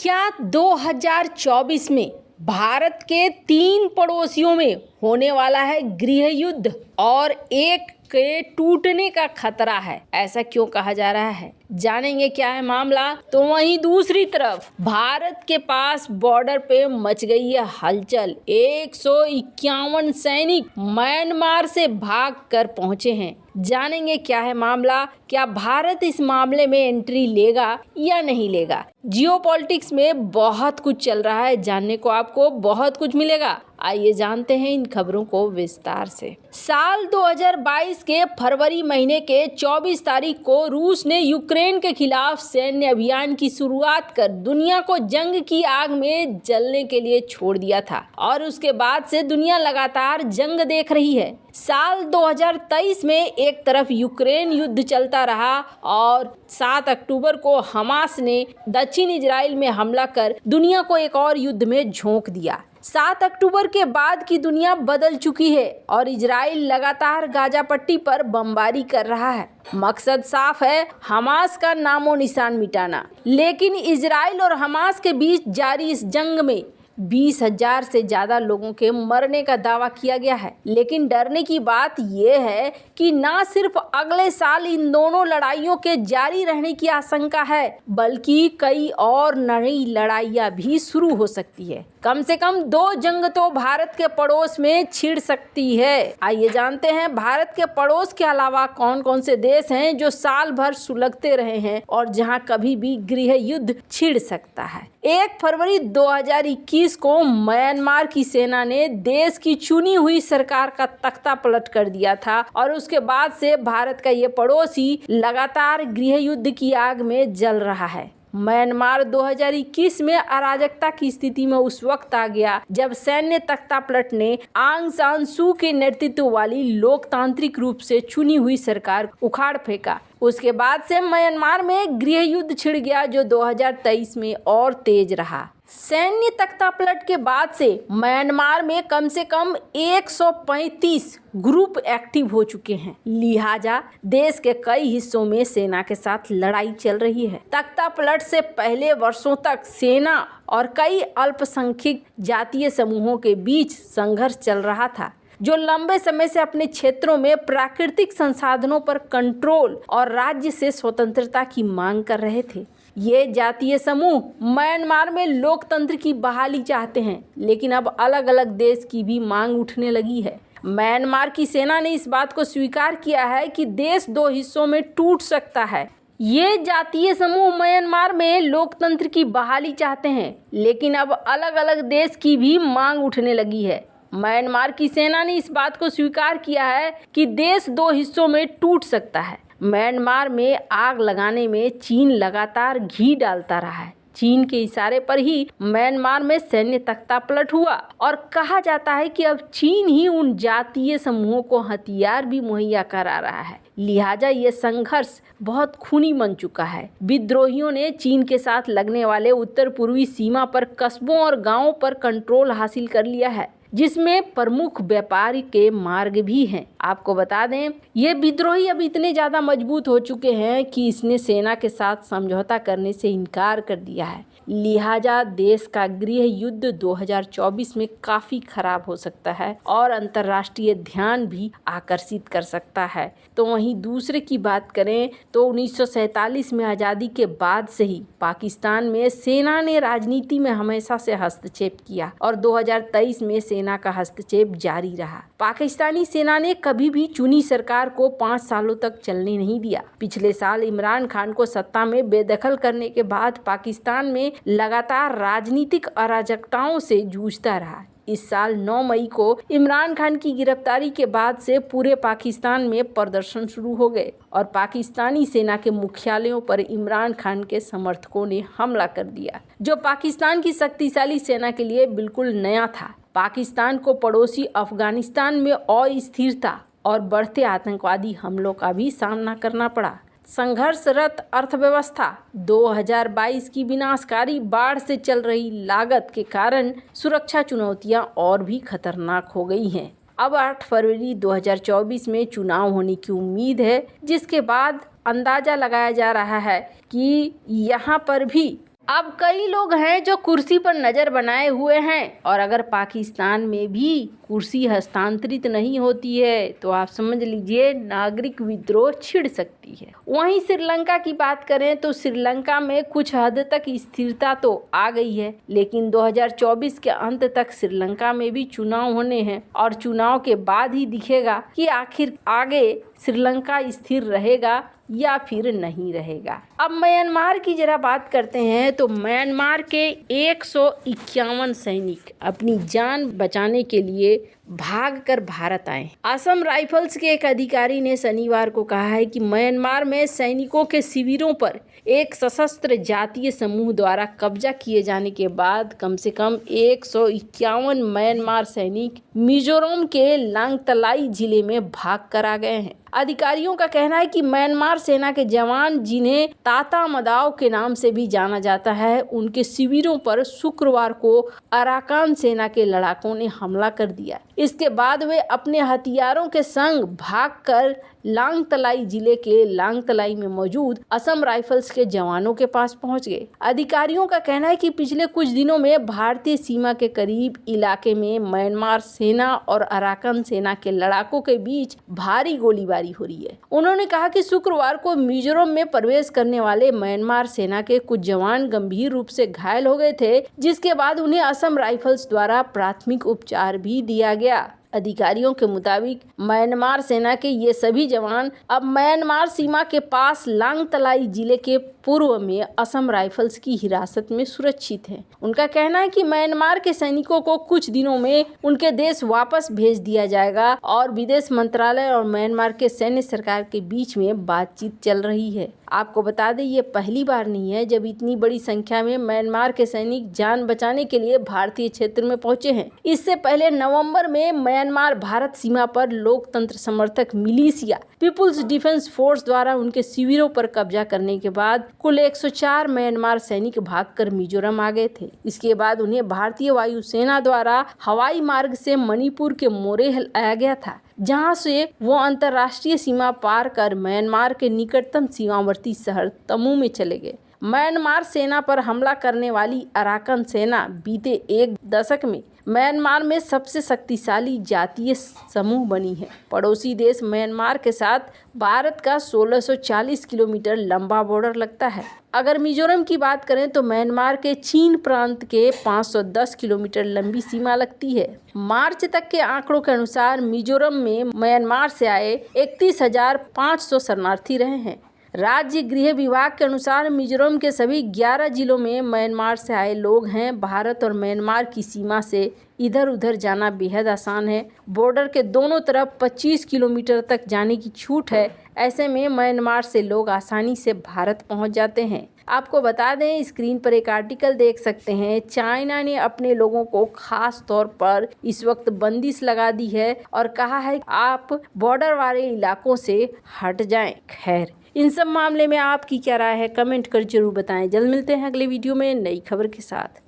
क्या 2024 में भारत के 3 पड़ोसियों में होने वाला है गृह युद्ध और एक के टूटने का खतरा है? ऐसा क्यों कहा जा रहा है, जानेंगे क्या है मामला। तो वहीं दूसरी तरफ भारत के पास बॉर्डर पे मच गई है हलचल। 151 सैनिक म्यांमार से भाग कर पहुंचे हैं। जानेंगे क्या है मामला, क्या भारत इस मामले में एंट्री लेगा या नहीं लेगा। जियोपॉलिटिक्स में बहुत कुछ चल रहा है, जानने को आपको बहुत कुछ मिलेगा। आइए जानते हैं इन खबरों को विस्तार से। साल 2022 के फरवरी महीने के 24 तारीख को रूस ने यूक्रेन के खिलाफ सैन्य अभियान की शुरुआत कर दुनिया को जंग की आग में जलने के लिए छोड़ दिया था और उसके बाद से दुनिया लगातार जंग देख रही है। साल 2023 में एक तरफ यूक्रेन युद्ध चलता रहा और 7 अक्टूबर को हमास ने दक्षिण इजराइल में हमला कर दुनिया को एक और युद्ध में झोंक दिया। 7 अक्टूबर के बाद की दुनिया बदल चुकी है और इजराइल लगातार गाजा पट्टी पर बमबारी कर रहा है। मकसद साफ है, हमास का नामो निशान मिटाना। लेकिन इजराइल और हमास के बीच जारी इस जंग में 20,000 से ज़्यादा लोगों के मरने का दावा किया गया है। लेकिन डरने की बात यह है कि न सिर्फ अगले साल इन दोनों लड़ाइयों के जारी रहने की आशंका है, बल्कि कई और नई लड़ाइयाँ भी शुरू हो सकती है। कम से कम 2 जंग तो भारत के पड़ोस में छिड़ सकती है। आइए जानते हैं भारत के पड़ोस के अलावा कौन कौन से देश हैं जो साल भर सुलगते रहे हैं और जहां कभी भी गृह युद्ध छिड़ सकता है। 1 फरवरी 2021 को म्यांमार की सेना ने देश की चुनी हुई सरकार का तख्ता पलट कर दिया था और उसके बाद से भारत का ये पड़ोसी लगातार गृह युद्ध की आग में जल रहा है। म्यांमार 2021 में अराजकता की स्थिति में उस वक्त आ गया जब सैन्य तख्तापलट ने आंग सान सू के नेतृत्व वाली लोकतांत्रिक रूप से चुनी हुई सरकार उखाड़ फेंका। उसके बाद से म्यांमार में गृह युद्ध छिड़ गया जो 2023 में और तेज रहा। सैन्य तख्तापलट के बाद से म्यांमार में कम से कम 135 ग्रुप एक्टिव हो चुके हैं। लिहाजा देश के कई हिस्सों में सेना के साथ लड़ाई चल रही है। तख्तापलट से पहले वर्षों तक सेना और कई अल्पसंख्यक जातीय समूहों के बीच संघर्ष चल रहा था जो लंबे समय से अपने क्षेत्रों में प्राकृतिक संसाधनों पर कंट्रोल और राज्य से स्वतंत्रता की मांग कर रहे थे। ये जातीय समूह म्यांमार में लोकतंत्र की बहाली चाहते हैं, लेकिन अब अलग अलग देश की भी मांग उठने लगी है। म्यांमार की सेना ने इस बात को स्वीकार किया है कि देश 2 हिस्सों में टूट सकता है। ये जातीय समूह म्यांमार में लोकतंत्र की बहाली चाहते हैं, लेकिन अब अलग अलग देश की भी मांग उठने लगी है। म्यांमार की सेना ने इस बात को स्वीकार किया है कि देश 2 हिस्सों में टूट सकता है। म्यांमार में आग लगाने में चीन लगातार घी डालता रहा है। चीन के इशारे पर ही म्यांमार में सैन्य तख्तापलट हुआ और कहा जाता है कि अब चीन ही उन जातीय समूहों को हथियार भी मुहैया करा रहा है। लिहाजा ये संघर्ष बहुत खूनी बन चुका है। विद्रोहियों ने चीन के साथ लगने वाले उत्तर पूर्वी सीमा पर कस्बों और गांवों पर कंट्रोल हासिल कर लिया है, जिसमें प्रमुख व्यापारी के मार्ग भी हैं। आपको बता दें, ये विद्रोही अब इतने ज़्यादा मजबूत हो चुके हैं कि इसने सेना के साथ समझौता करने से इनकार कर दिया है। लिहाजा देश का गृह युद्ध 2024 में काफ़ी खराब हो सकता है और अंतर्राष्ट्रीय ध्यान भी आकर्षित कर सकता है। तो वहीं दूसरे की बात करें तो 1947 में आज़ादी के बाद से ही पाकिस्तान में सेना ने राजनीति में हमेशा से हस्तक्षेप किया और 2023 में सेना का हस्तक्षेप जारी रहा। पाकिस्तानी सेना ने कभी भी चुनी सरकार को 5 सालों तक चलने नहीं दिया। पिछले साल इमरान खान को सत्ता में बेदखल करने के बाद पाकिस्तान में लगातार राजनीतिक अराजकताओं से जूझता रहा। इस साल 9 मई को इमरान खान की गिरफ्तारी के बाद से पूरे पाकिस्तान में प्रदर्शन शुरू हो गए और पाकिस्तानी सेना के मुख्यालयों पर इमरान खान के समर्थकों ने हमला कर दिया, जो पाकिस्तान की शक्तिशाली सेना के लिए बिल्कुल नया था। पाकिस्तान को पड़ोसी अफगानिस्तान में अस्थिरता और बढ़ते आतंकवादी हमलों का भी सामना करना पड़ा। संघर्षरत अर्थव्यवस्था, 2022 की विनाशकारी बाढ़ से चल रही लागत के कारण सुरक्षा चुनौतियां और भी खतरनाक हो गई हैं। अब 8 फरवरी 2024 में चुनाव होने की उम्मीद है, जिसके बाद अंदाजा लगाया जा रहा है कि यहाँ पर भी अब कई लोग हैं जो कुर्सी पर नजर बनाए हुए हैं और अगर पाकिस्तान में भी कुर्सी हस्तांतरित नहीं होती है तो आप समझ लीजिए नागरिक विद्रोह छिड़ सकती है। वहीं श्रीलंका की बात करें तो श्रीलंका में कुछ हद तक स्थिरता तो आ गई है, लेकिन 2024 के अंत तक श्रीलंका में भी चुनाव होने हैं और चुनाव के बाद ही दिखेगा कि आखिर आगे श्रीलंका स्थिर रहेगा या फिर नहीं रहेगा। अब म्यांमार की जरा बात करते हैं तो म्यांमार के 151 सैनिक अपनी जान बचाने के लिए भागकर भारत आए। असम राइफल्स के एक अधिकारी ने शनिवार को कहा है कि म्यांमार में सैनिकों के शिविरों पर एक सशस्त्र जातीय समूह द्वारा कब्जा किए जाने के बाद कम से कम 151 म्यांमार सैनिक मिजोरम के लांगतलाई जिले में भाग कर आ गए हैं। अधिकारियों का कहना है कि म्यांमार सेना के जवान, जिन्हें ताता मदाव के नाम से भी जाना जाता है, उनके शिविरों पर शुक्रवार को अराकान सेना के लड़ाकों ने हमला कर दिया। इसके बाद वे अपने हथियारों के संग भागकर लांगतलाई जिले के लांगतलाई में मौजूद असम राइफल्स के जवानों के पास पहुंच गए। अधिकारियों का कहना है कि पिछले कुछ दिनों में भारतीय सीमा के करीब इलाके में म्यांमार सेना और अराकान सेना के लड़ाकों के बीच भारी गोलीबारी हो रही है। उन्होंने कहा कि शुक्रवार को मिजोरम में प्रवेश करने वाले म्यांमार सेना के कुछ जवान गंभीर रूप से घायल हो गए थे, जिसके बाद उन्हें असम राइफल्स द्वारा प्राथमिक उपचार भी दिया गया। अधिकारियों के मुताबिक म्यांमार सेना के ये सभी जवान अब म्यांमार सीमा के पास लांगतलाई जिले के पूर्व में असम राइफल्स की हिरासत में सुरक्षित हैं। उनका कहना है कि म्यांमार के सैनिकों को कुछ दिनों में उनके देश वापस भेज दिया जाएगा और विदेश मंत्रालय और म्यांमार के सैन्य सरकार के बीच में बातचीत चल रही है। आपको बता दें, ये पहली बार नहीं है जब इतनी बड़ी संख्या में म्यांमार के सैनिक जान बचाने के लिए भारतीय क्षेत्र में पहुंचे हैं। इससे पहले नवंबर में म्यांमार भारत सीमा पर लोकतंत्र समर्थक मिलिशिया पीपुल्स डिफेंस फोर्स द्वारा उनके शिविरों पर कब्जा करने के बाद कुल 104 म्यांमार सैनिक भागकर मिजोरम आ गए थे। इसके बाद उन्हें भारतीय वायुसेना द्वारा हवाई मार्ग से मणिपुर के मोरेह लाया गया था, जहां से वो अंतर्राष्ट्रीय सीमा पार कर म्यांमार के निकटतम सीमावर्ती शहर तमू में चले गए। म्यांमार सेना पर हमला करने वाली अराकान सेना बीते एक दशक में म्यांमार में सबसे शक्तिशाली जातीय समूह बनी है। पड़ोसी देश म्यांमार के साथ भारत का 1640 किलोमीटर लंबा बॉर्डर लगता है। अगर मिजोरम की बात करें तो म्यांमार के चीन प्रांत के 510 किलोमीटर लंबी सीमा लगती है। मार्च तक के आंकड़ों के अनुसार मिजोरम में म्यांमार से आए 31,500 शरणार्थी रहे हैं। राज्य गृह विभाग के अनुसार मिजोरम के सभी 11 जिलों में म्यांमार से आए लोग हैं। भारत और म्यांमार की सीमा से इधर उधर जाना बेहद आसान है। बॉर्डर के दोनों तरफ 25 किलोमीटर तक जाने की छूट है। ऐसे में म्यांमार से लोग आसानी से भारत पहुंच जाते हैं। आपको बता दें, स्क्रीन पर एक आर्टिकल देख सकते हैं। चाइना ने अपने लोगों को खास तौर पर इस वक्त बंदिश लगा दी है और कहा है आप बॉर्डर वाले इलाकों से हट जाएं। खैर, इन सब मामले में आपकी क्या राय है, कमेंट कर जरूर बताएं। जल्द मिलते हैं अगले वीडियो में नई खबर के साथ।